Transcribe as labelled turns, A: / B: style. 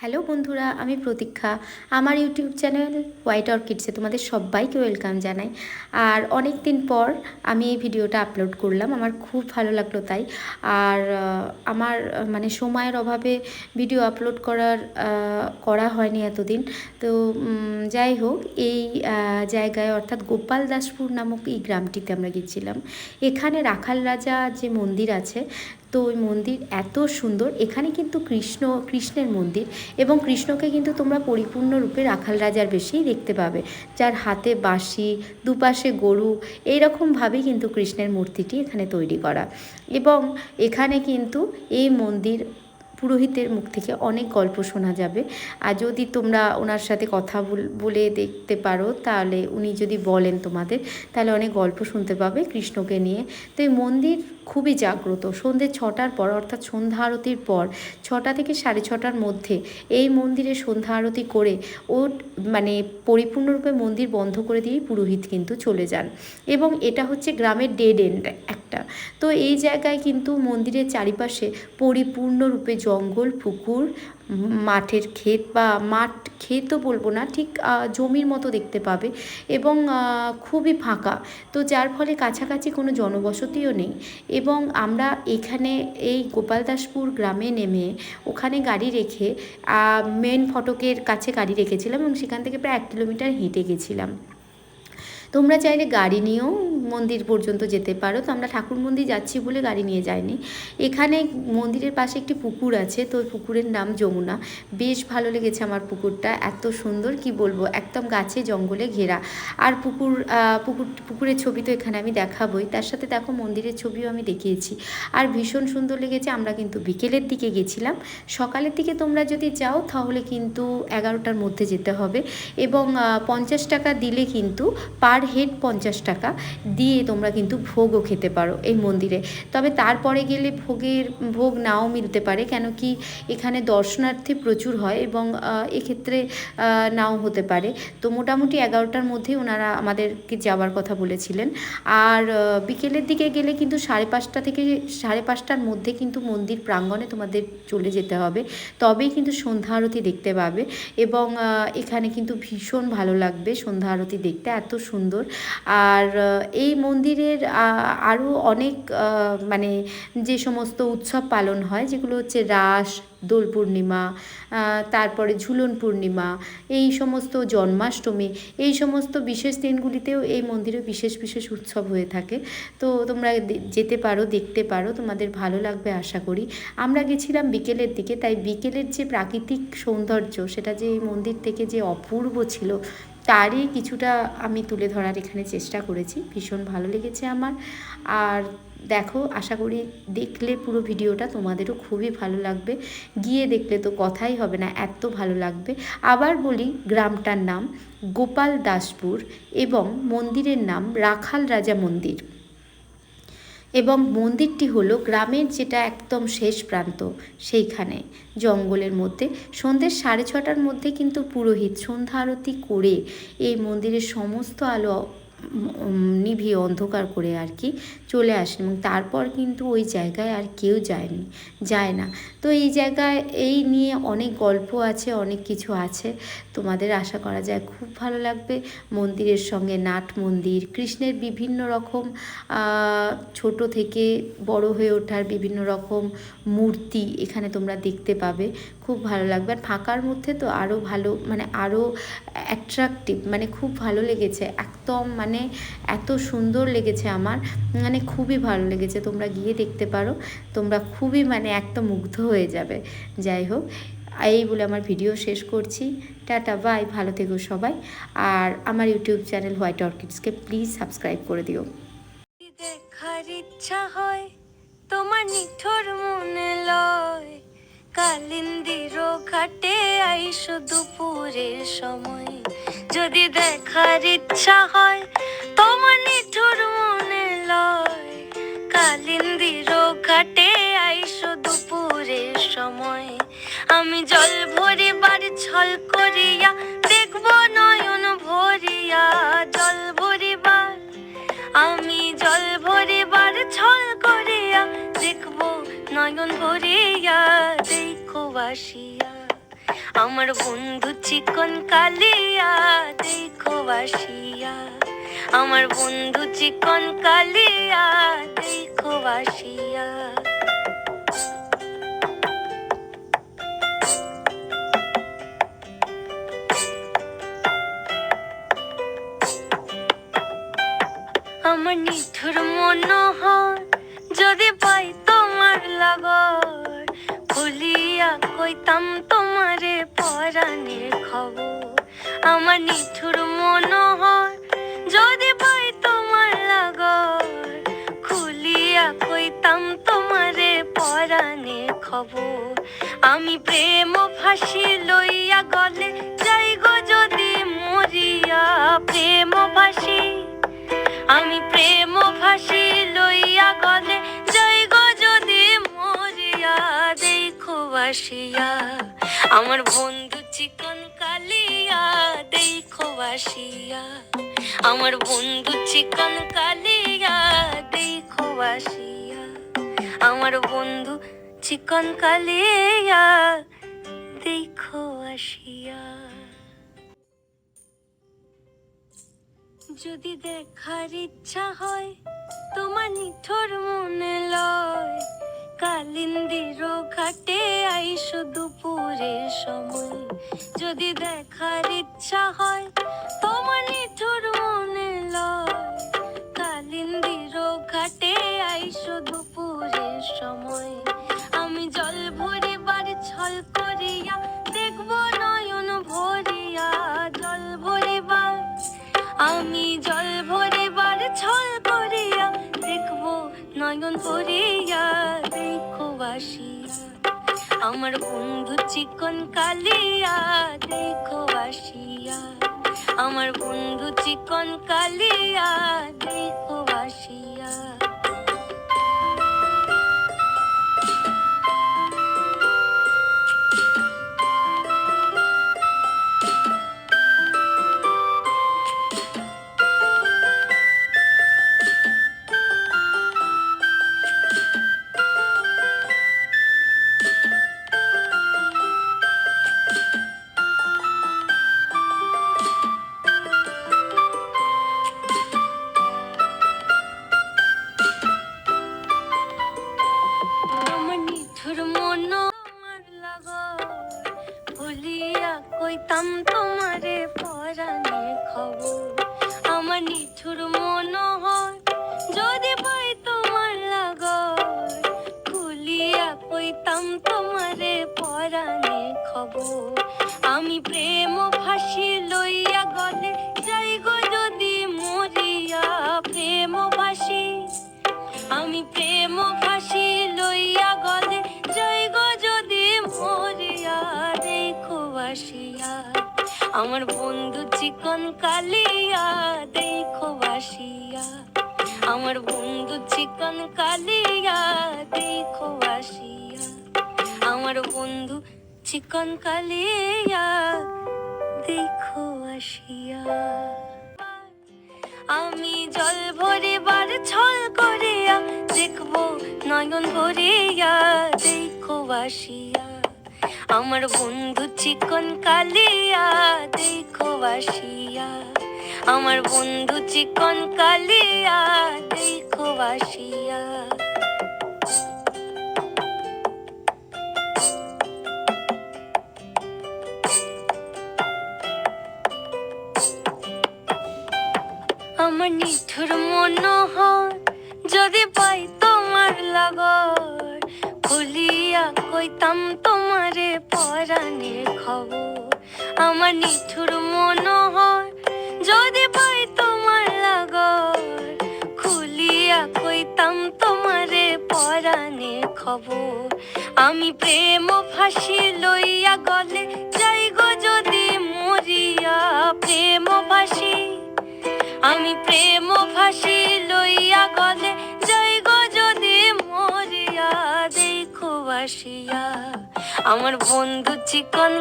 A: Hello বন্ধুরা, আমি প্রতীক্ষা। আমার ইউটিউব চ্যানেল হোয়াইট অর্কিডসে তোমাদের সবাইকে ওয়েলকাম জানাই। আর অনেক দিন পর আমি এই ভিডিওটা আপলোড করলাম, আমার খুব ভালো লাগলো তাই। আর আমার মানে সময়ের অভাবে ভিডিও আপলোড করা হয়নি এতদিন। তো যাই হোক, এই জায়গায় অর্থাৎ গোপালদাসপুর নামক এই গ্রামটিতে আমরা গেছিলাম। এখানে রাখাল রাজা যে মন্দির আছে, তো ওই মন্দির এত সুন্দর। এখানে কিন্তু কৃষ্ণের মন্দির, এবং কৃষ্ণকে কিন্তু তোমরা পরিপূর্ণরূপে রাখাল রাজার বেশেই দেখতে পাবে, যার হাতে বাঁশি, দুপাশে গরু, এইরকমভাবেই কিন্তু কৃষ্ণের মূর্তিটি এখানে তৈরি করা। এবং এখানে কিন্তু এই মন্দির পুরোহিতের মুখ থেকে অনেক গল্প শোনা যাবে। আর যদি তোমরা ওনার সাথে কথা বলে দেখতে পারো, তাহলে উনি যদি বলেন তোমাদের, তাহলে অনেক গল্প শুনতে পাবে কৃষ্ণকে নিয়ে। তো এই মন্দির খুবই জাগ্রত। সন্ধ্যে 6টার পর, অর্থাৎ সন্ধ্যা আরতির পর 6টা থেকে 6:30টার মধ্যে এই মন্দিরে সন্ধ্যা আরতি করে ও মানে পরিপূর্ণরূপে মন্দির বন্ধ করে দিয়েই পুরোহিত কিন্তু চলে যান। এবং এটা হচ্ছে গ্রামের ডেড এন্ড একটা। তো এই জায়গায় কিন্তু মন্দিরের চারিপাশে পরিপূর্ণরূপে জঙ্গল, পুকুর, মাঠের ক্ষেত, বা মাঠ ক্ষেতও বলবো না, ঠিক জমির মতো দেখতে পাবে, এবং খুবই ফাঁকা। তো যার ফলে কাছাকাছি কোনো জনবসতিও নেই। এবং আমরা এখানে এই গোপালদাসপুর গ্রামে নেমে ওখানে গাড়ি রেখে মেন ফটকের কাছে গাড়ি রেখেছিলাম, এবং সেখান থেকে প্রায় 1 কিলোমিটার হেঁটে গেছিলাম। তোমরা চাইলে গাড়ি নিয়েও মন্দির পর্যন্ত যেতে পারো। তো আমরা ঠাকুর মন্দির যাচ্ছি বলে গাড়ি নিয়ে যাইনি। এখানে মন্দিরের পাশে একটি পুকুর আছে, তো ওই পুকুরের নাম যমুনা। বেশ ভালো লেগেছে আমার পুকুরটা, এত সুন্দর কি বলবো, একদম গাছে জঙ্গলে ঘেরা। আর পুকুরের ছবি তো এখানে আমি দেখাবই, তার সাথে দেখো মন্দিরের ছবিও আমি দেখিয়েছি। আর ভীষণ সুন্দর লেগেছে। আমরা কিন্তু বিকেলের দিকে গেছিলাম। সকালের দিকে তোমরা যদি যাও তাহলে কিন্তু 11টার মধ্যে যেতে হবে, এবং 50 টাকা দিলে কিন্তু পার হেড 50 টাকা দিয়ে তোমরা কিন্তু ভোগও খেতে পারো এই মন্দিরে। তবে তারপরে গেলে ভোগ নাও মিলতে পারে, কেন কি এখানে দর্শনার্থী প্রচুর হয়, এবং এক্ষেত্রে নাও হতে পারে। তো মোটামুটি 11টার মধ্যেই ওনারা আমাদেরকে যাওয়ার কথা বলেছিলেন। আর বিকেলের দিকে গেলে কিন্তু 5:30 থেকে 5:30টার মধ্যে কিন্তু মন্দির প্রাঙ্গণে তোমাদের চলে যেতে হবে, তবেই কিন্তু সন্ধ্যা আরতি দেখতে পাবে। এবং এখানে কিন্তু ভীষণ ভালো লাগবে সন্ধ্যা আরতি দেখতে, এত সুন্দর। আর এই মন্দিরের আরও অনেক মানে যে সমস্ত উৎসব পালন হয়, যেগুলো হচ্ছে রাস, দোল পূর্ণিমা, তারপরে ঝুলন পূর্ণিমা, এই সমস্ত জন্মাষ্টমী, এই সমস্ত বিশেষ দিনগুলিতেও এই মন্দিরে বিশেষ বিশেষ উৎসব হয়ে থাকে। তো তোমরা যেতে পারো, দেখতে পারো, তোমাদের ভালো লাগবে আশা করি। আমরা গেছিলাম বিকেলের দিকে, তাই বিকেলের যে প্রাকৃতিক সৌন্দর্য, সেটা যে এই মন্দির থেকে যে অপূর্ব ছিল, তারই কিছুটা আমি তুলে ধরার এখানে চেষ্টা করেছি। ভীষণ ভালো লেগেছে আমার। আর দেখো, আশা করি দেখলে পুরো ভিডিওটা তোমাদেরও খুবই ভালো লাগবে। গিয়ে দেখলে তো কথাই হবে না, এত ভালো লাগবে। আবার বলি, গ্রামটার নাম গোপালদাসপুর, এবং মন্দিরের নাম রাখাল রাজা মন্দির। এবং মন্দিরটি হলো গ্রামের যেটা একদম শেষ প্রান্ত, সেইখানে জঙ্গলের মধ্যে। সন্ধ্যে 6:30টার মধ্যে কিন্তু পুরোহিত সন্ধ্যা আরতি করে এই মন্দিরের সমস্ত আলো নিভিয়ে অন্ধকার করে আর কি চলে আসেন, এবং তারপর কিন্তু ওই জায়গায় আর কেউ যায় না। তো এই জায়গায় এই নিয়ে অনেক গল্প আছে, অনেক কিছু আছে। তোমাদের আশা করা যায় খুব ভালো লাগবে। মন্দিরের সঙ্গে নাট মন্দির, কৃষ্ণের বিভিন্ন রকম ছোট থেকে বড় হয়ে ওঠার বিভিন্ন রকম মূর্তি এখানে তোমরা দেখতে পাবে, খুব ভালো লাগবে। আর ফাঁকার মধ্যে তো আরও ভালো, মানে আরও অ্যাট্রাকটিভ, মানে খুব ভালো লেগেছে একদম, মানে এত সুন্দর লেগেছে আমার, মানে খুবই ভালো লেগেছে। তোমরা গিয়ে দেখতে পারো, তোমরা খুবই মানে একদম মুগ্ধ হয়ে যাবে। যাই হোক, এই বলে আমার ভিডিও শেষ করছি। টাটা, বাই, ভালো থেকো সবাই। আর আমার ইউটিউব চ্যানেল হোয়াইট অর্কিডসকে প্লিজ সাবস্ক্রাইব করে দিও।
B: দেখার ইচ্ছা হয় তোমার নিঠোর মনে লয়, কালিন্দির ঘাটে আইসো দুপুরের সময়। যদি দেখার ইচ্ছা হয় তোমার নিঠোর মনে লয়, কালিন্দির ঘাটে আইসো দুপুরের সময়। আমি জল ভরিবার ছল করিয়া দেখবো নয়ন ভরিয়া, জল ভরিবার আমি জল ভরিবার ছল করিয়া দেখবো নয়ন ভরিয়া, দেখো বাসিয়া আমার বন্ধু চিকন কালিয়া দেখো বাসিয়া, আমার বন্ধু চিকন কালিয়া দেখো বাসিয়া। আমার নিঠুর মনোহর যদি পাই তোমার লাগর, খুলিয়া কইতাম তোমারে পরাণের খবর। আমার নিঠুর মনোহর যদি পাই তোমার লাগর, খুলিয়া কইতাম তোমারে পরাণের খবর। আমি প্রেম ফাঁসি লইয়া গলে যাই গো যদি মরিয়া, প্রেম ফাঁসি আমি প্রেম ফাঁসি লইয়া গলে যাই গো যদি মরিয়া, দেখো বাসিয়া আমার বন্ধু চিকন কালিয়া দেখো বাসিয়া, আমার বন্ধু চিকন কালিয়া দেখো বাসিয়া, আমার বন্ধু চিকন কালিয়া দেখো আসিয়া। যদি দেখার ইচ্ছা হয় তোমার নিঠুর মনে লয়, কালিন্দির ঘাটে আইসো দুপুরের সময়। যদি দেখার ইচ্ছা হয় তোমার নিঠুর মনে লয়, কালিন্দির ঘাটে আইসো দুপুরের সময়। আমি জল ভরিবার ছল করিয়া দেখব নয়ন ভরিয়া, জল ভরিবার আমি জল ভরিবার ছল করিয়া দেখব নয়ন ভরিয়া, দেখো বাসিয়া আমার বন্ধু চিকন কালিয়া দেখো বাসিয়া, আমার বন্ধু চিকন কালিয়া দেখো বাসিয়া। কইতাম তোমারে পরাণের খবর। আমার নিঠুর মনোহর যদি পাই তোমার লাগর, খুলিয়া কইতাম তোমারে পরাণের খবর। আমি প্রেম ফাঁসি লইয়া গলে যাই গো যদি মরিয়া, প্রেম ফাঁসি আমি প্রেম ফাঁসি লইয়া গলে যাই গো যদি মরিয়া, দেখো বাসিয়া আমার বন্ধু চিকন কালিয়া দেখো বাসিয়া, আমার বন্ধু চিকন কালিয়া দেখো বাসিয়া, আমার বন্ধু চিকন কালিয়া দেখো আসিয়া। আমি জল ভরিবার ছল করিয়া দেখব নয়ন ভরিয়া, দেখো বাসিয়া আমার বন্ধু চিকন কালিয়া দেখো বাসিয়া, আমার বন্ধু চিকন কালিয়া দেখো বাসিয়া। আমার নিঠুর মনোহর যদি পাই তোমার লাগর, খুলিয়া কইতাম তোমারে পরাণের খবর। আমার নিঠুর মনোহর যদি পাই তোমার লাগর, খুলিয়া কইতাম তোমারে পরাণের খবর। আমি প্রেম ফাঁসি লইয়া গলে যাই গো যদি মরিয়া, প্রেম ফাঁসি আমি প্রেম ফাঁসি লইয়া গলে যাই গো যদি মরিয়া, দেখো বাসিয়া আমার বন্ধু চিকন